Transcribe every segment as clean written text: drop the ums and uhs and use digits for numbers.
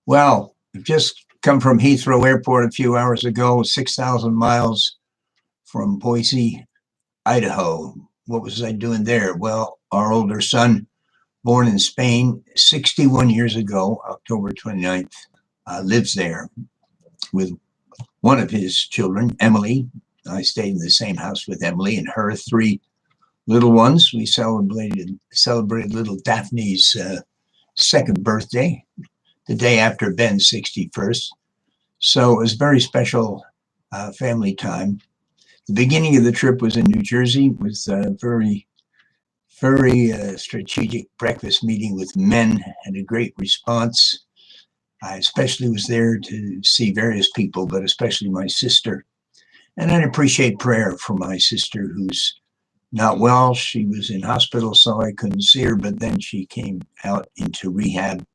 Well, I've just come from Heathrow Airport a few hours ago, 6,000 miles from Boise, Idaho. What was I doing there? Well, our older son, born in Spain 61 years ago, October 29th, lives there with one of his children, Emily. I stayed in the same house with Emily and her three little ones. We celebrated little Daphne's second birthday, the day after Ben's 61st. So it was very special family time. The beginning of the trip was in New Jersey with a very strategic breakfast meeting with men, and a great response. I especially was there to see various people, but especially my sister. And I'd appreciate prayer for my sister who's not well. She was in hospital, so I couldn't see her, but then she came out into rehab,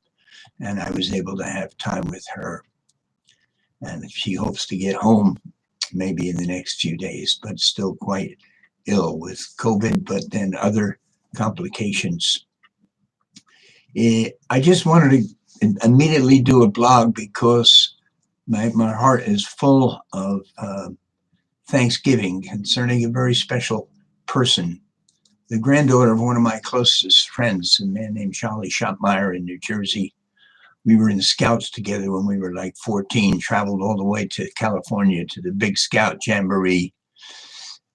and I was able to have time with her. And she hopes to get home maybe in the next few days, but still quite ill with COVID, but then other complications. I just wanted to immediately do a blog because my heart is full of thanksgiving concerning a very special person, the granddaughter of one of my closest friends, a man named Charlie Schottmeyer in New Jersey. We were in the Scouts together when we were like 14, traveled all the way to California to the big Scout Jamboree.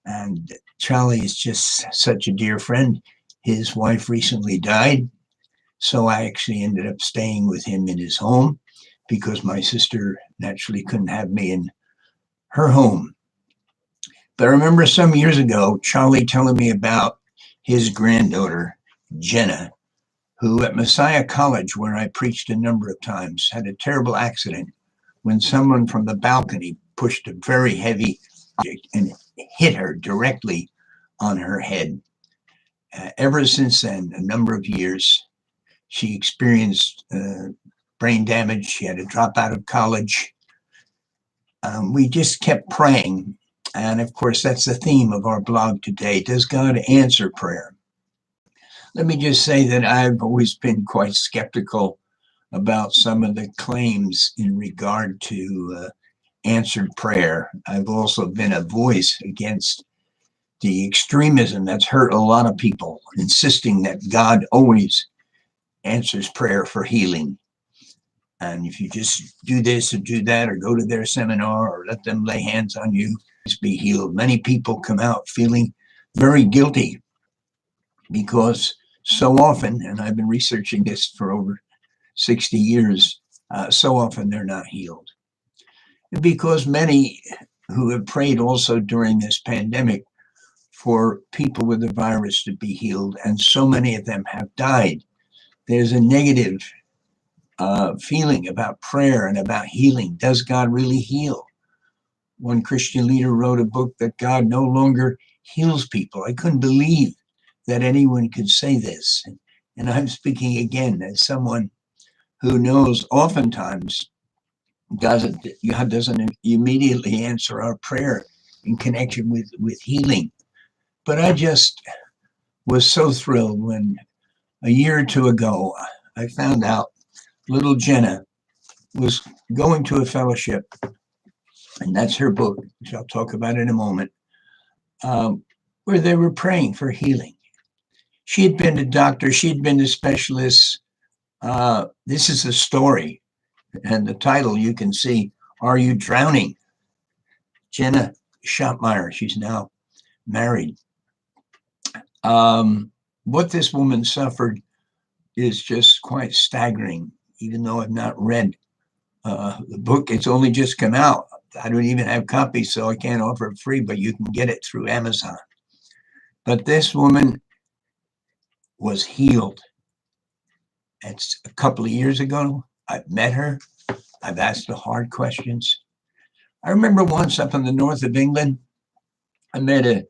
And Charlie is just such a dear friend. His wife recently died, so I actually ended up staying with him in his home because my sister naturally couldn't have me in her home. But I remember some years ago, Charlie telling me about his granddaughter, Jenna, who at Messiah College, where I preached a number of times, had a terrible accident when someone from the balcony pushed a very heavy object and hit her directly on her head. Ever since then, a number of years, she experienced brain damage. She had to drop out of college. We just kept praying. And of course, that's the theme of our blog today. Does God answer prayer? Let me just say that I've always been quite skeptical about some of the claims in regard to answered prayer. I've also been a voice against the extremism that's hurt a lot of people, insisting that God always answers prayer for healing. And if you just do this or do that, or go to their seminar, or let them lay hands on you, be healed. Many people come out feeling very guilty because so often, and I've been researching this for over 60 years, so often they're not healed. And because many who have prayed also during this pandemic for people with the virus to be healed, and so many of them have died, there's a negative feeling about prayer and about healing. Does God really heal? One Christian leader wrote a book that God no longer heals people. I couldn't believe that anyone could say this. And I'm speaking again as someone who knows oftentimes God doesn't immediately answer our prayer in connection with healing. But I just was so thrilled when a year or two ago, I found out little Jenna was going to a fellowship, and that's her book, which I'll talk about in a moment, where they were praying for healing. She had been to doctors, she'd been to specialists. This is the story, and the title you can see, Are You Drowning? Jenna Schottmeyer, she's now married. What this woman suffered is just quite staggering, even though I've not read the book. It's only just come out. I don't even have copies, so I can't offer it free, but you can get it through Amazon. But this woman was healed. It's a couple of years ago. I've met her. I've asked the hard questions. I remember once up in the north of England, I met I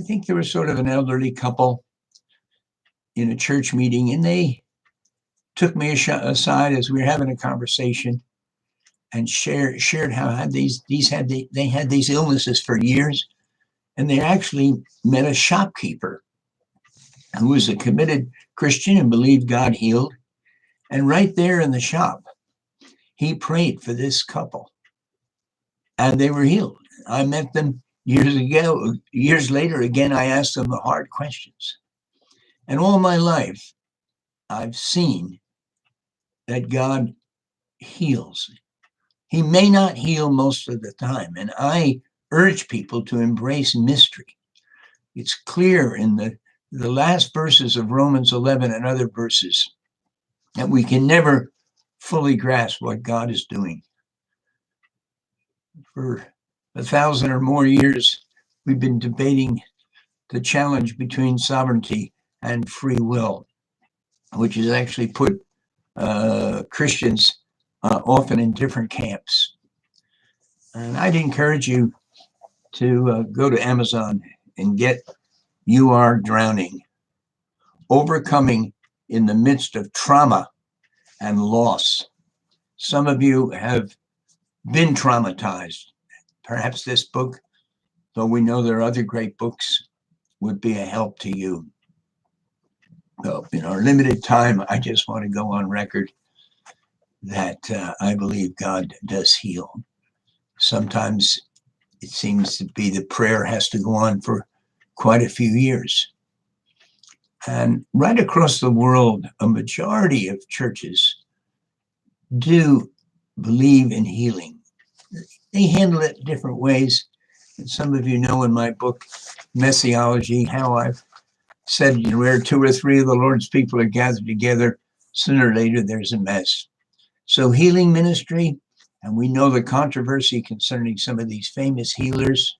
think there was sort of an elderly couple in a church meeting, and they took me aside as we were having a conversation and shared how they had these illnesses for years, and they actually met a shopkeeper who was a committed Christian and believed God healed. And right there in the shop, he prayed for this couple and they were healed. I met them years ago. Years later, again, I asked them the hard questions. And all my life, I've seen that God heals. He may not heal most of the time. And I urge people to embrace mystery. It's clear in the last verses of Romans 11 and other verses that we can never fully grasp what God is doing. For 1,000 or more years, we've been debating the challenge between sovereignty and free will, which has actually put Christians often in different camps. And I'd encourage you to go to Amazon and get You Are Drowning, Overcoming in the Midst of Trauma and Loss. Some of you have been traumatized. Perhaps this book, though we know there are other great books, would be a help to you. So in our limited time, I just want to go on record that I believe God does heal. Sometimes it seems to be the prayer has to go on for quite a few years. And right across the world, a majority of churches do believe in healing. They handle it different ways. And some of you know in my book, Messiology, how I've said, where two or three of the Lord's people are gathered together, sooner or later there's a mess. So healing ministry, and we know the controversy concerning some of these famous healers.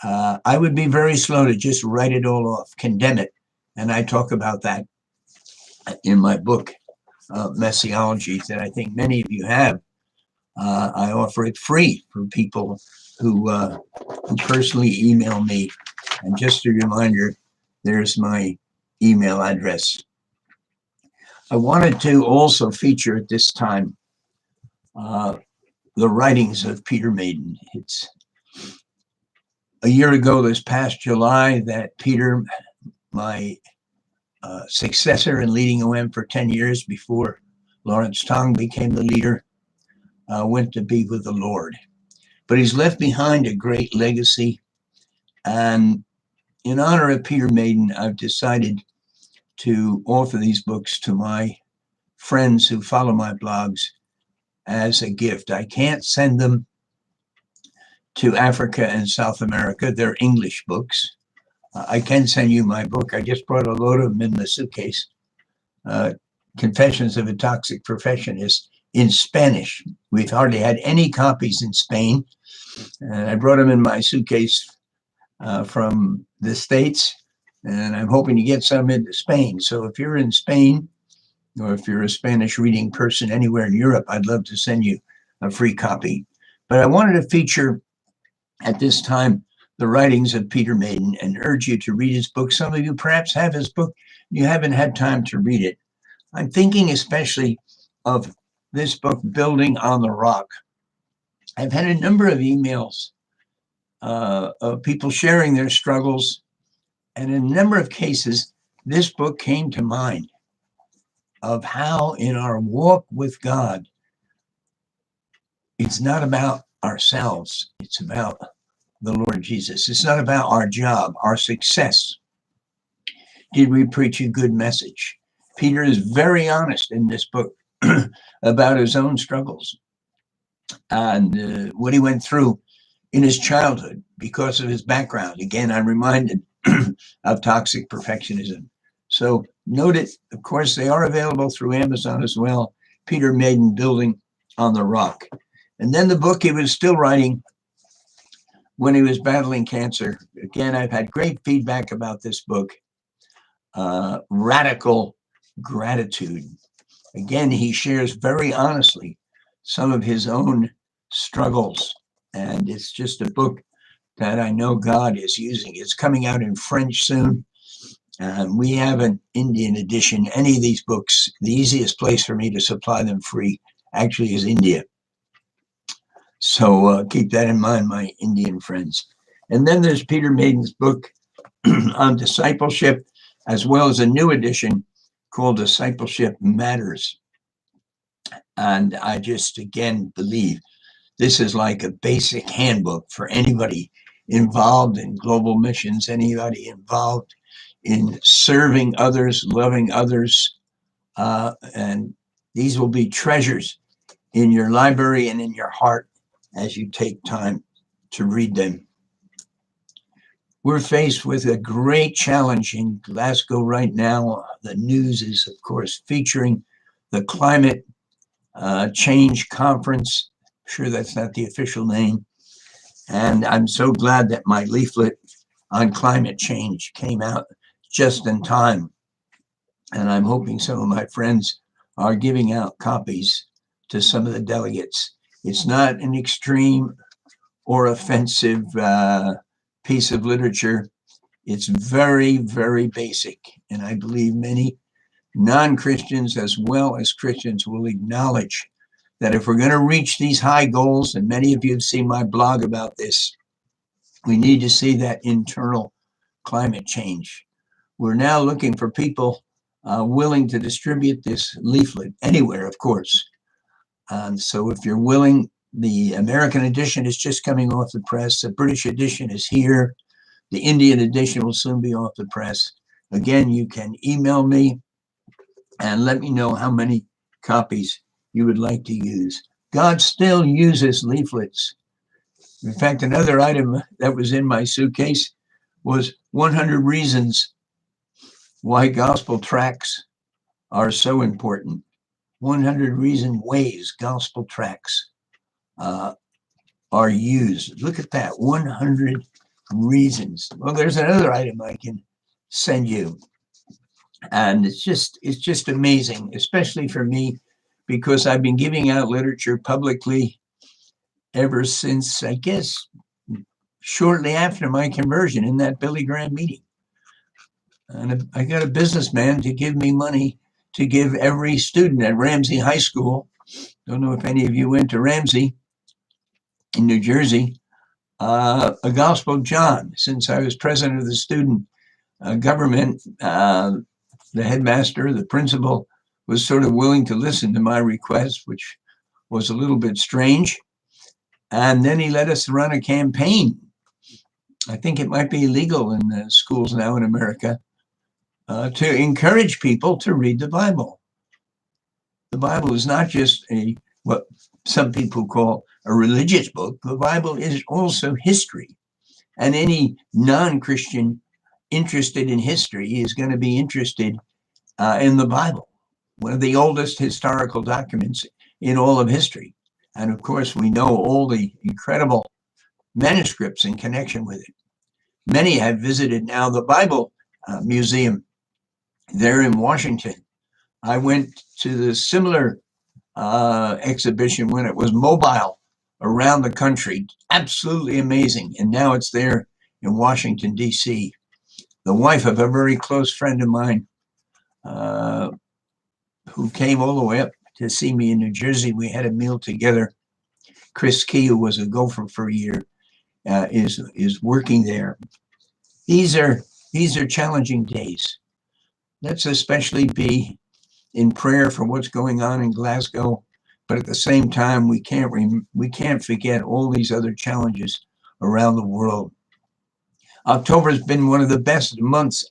I would be very slow to just write it all off, condemn it. And I talk about that in my book, Messiology, that I think many of you have. I offer it free for people who personally email me. And just a reminder, there's my email address. I wanted to also feature at this time the writings of Peter Maiden. It's a year ago, this past July, that Peter, my successor in leading OM for 10 years before Lawrence Tong became the leader, went to be with the Lord. But he's left behind a great legacy. And in honor of Peter Maiden, I've decided to offer these books to my friends who follow my blogs as a gift. I can't send them to Africa and South America. They're English books. I can send you my book. I just brought a load of them in the suitcase. Confessions of a Toxic Perfectionist in Spanish. We've hardly had any copies in Spain. And I brought them in my suitcase from the States, and I'm hoping to get some into Spain. So if you're in Spain, or if you're a Spanish reading person anywhere in Europe, I'd love to send you a free copy. But I wanted to feature at this time the writings of Peter Maiden and urge you to read his book. Some of you perhaps have his book. You haven't had time to read it. I'm thinking especially of this book, Building on the Rock. I've had a number of emails of people sharing their struggles. And in a number of cases, this book came to mind of how in our walk with God, it's not about ourselves. It's about the Lord Jesus. It's not about our job, our success. Did we preach a good message? Peter is very honest in this book about his own struggles and what he went through in his childhood because of his background. Again, I'm reminded of toxic perfectionism. So note it. Of course, they are available through Amazon as well. Peter Maiden, Building on the Rock. And then the book he was still writing when he was battling cancer. Again, I've had great feedback about this book, Radical Gratitude. Again, he shares very honestly some of his own struggles. And it's just a book that I know God is using. It's coming out in French soon. We have an Indian edition. Any of these books, the easiest place for me to supply them free actually is India. So keep that in mind, my Indian friends. And then there's Peter Maiden's book on discipleship, as well as a new edition called Discipleship Matters. And I just, again, believe this is like a basic handbook for anybody involved in global missions, anybody involved in serving others, loving others. And these will be treasures in your library and in your heart as you take time to read them. We're faced with a great challenge in Glasgow right now. The news is, of course, featuring the climate change conference. I'm sure that's not the official name. And I'm so glad that my leaflet on climate change came out just in time. And I'm hoping some of my friends are giving out copies to some of the delegates. It's not an extreme or offensive piece of literature. It's very, very basic. And I believe many non-Christians as well as Christians will acknowledge that if we're going to reach these high goals, and many of you have seen my blog about this, we need to see that internal climate change. We're now looking for people willing to distribute this leaflet anywhere, of course. So if you're willing, the American edition is just coming off the press. The British edition is here. The Indian edition will soon be off the press. Again, you can email me and let me know how many copies you would like to use. God still uses leaflets. In fact, another item that was in my suitcase was 100 reasons why gospel tracts are so important. 100 ways gospel tracts are used. Look at that, 100 reasons. Well, there's another item I can send you. And it's just amazing, especially for me, because I've been giving out literature publicly ever since, I guess, shortly after my conversion in that Billy Graham meeting. And I got a businessman to give me money to give every student at Ramsey High School. Don't know if any of you went to Ramsey in New Jersey, a Gospel of John. Since I was president of the student government, the headmaster, the principal, was sort of willing to listen to my request, which was a little bit strange. And then he let us run a campaign. I think it might be illegal in the schools now in America to encourage people to read the Bible. The Bible is not just what some people call a religious book. The Bible is also history. And any non-Christian interested in history is going to be interested in the Bible, one of the oldest historical documents in all of history. And of course, we know all the incredible manuscripts in connection with it. Many have visited now the Bible Museum there in Washington. I went to the similar exhibition when it was mobile around the country. Absolutely amazing. And now it's there in Washington, D.C. The wife of a very close friend of mine who came all the way up to see me in New Jersey. We had a meal together. Chris Key, who was a gopher for a year, is working there. These are challenging days. Let's especially be in prayer for what's going on in Glasgow, but at the same time, we can't forget all these other challenges around the world. October has been one of the best months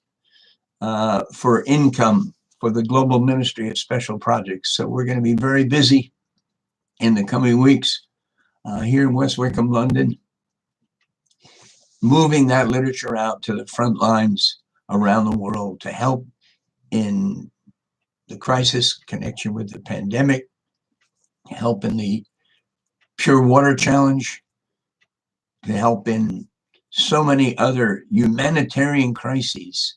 for income for the Global Ministry of Special Projects. So we're going to be very busy in the coming weeks here in West Wickham, London, moving that literature out to the front lines around the world to help in the crisis connection with the pandemic, help in the pure water challenge, to help in so many other humanitarian crises.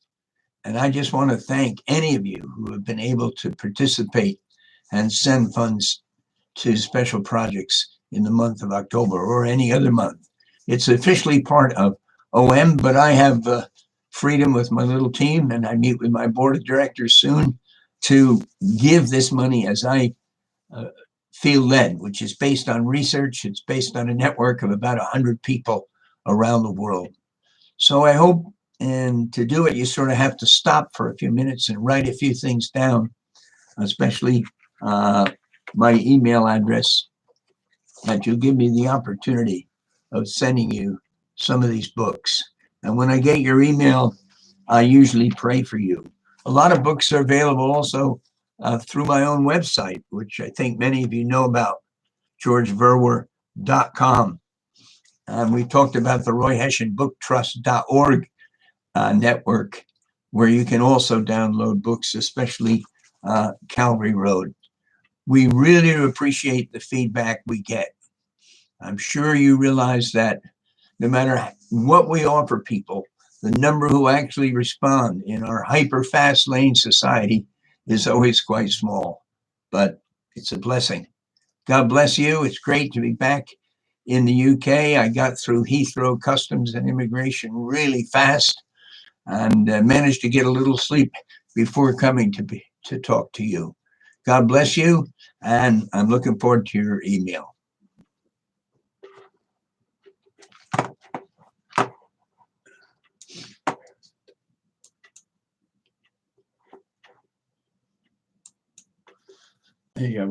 And I just want to thank any of you who have been able to participate and send funds to special projects in the month of October or any other month. It's officially part of OM, but I have freedom with my little team, and I meet with my board of directors soon to give this money as I feel led, which is based on research. It's based on a network of about 100 people around the world. So I hope, and to do it, you sort of have to stop for a few minutes and write a few things down, especially my email address, that you'll give me the opportunity of sending you some of these books. And when I get your email, I usually pray for you. A lot of books are available also through my own website, which I think many of you know about, georgeverwer.com. And we talked about the Roy Hession BookTrust.org network, where you can also download books, especially Calvary Road. We really appreciate the feedback we get. I'm sure you realize that no matter what we offer people, the number who actually respond in our hyper fast lane society is always quite small, but it's a blessing. God bless you. It's great to be back in the UK. I got through Heathrow Customs and Immigration really fast and managed to get a little sleep before coming to talk to you. God bless you, and I'm looking forward to your email. There you go.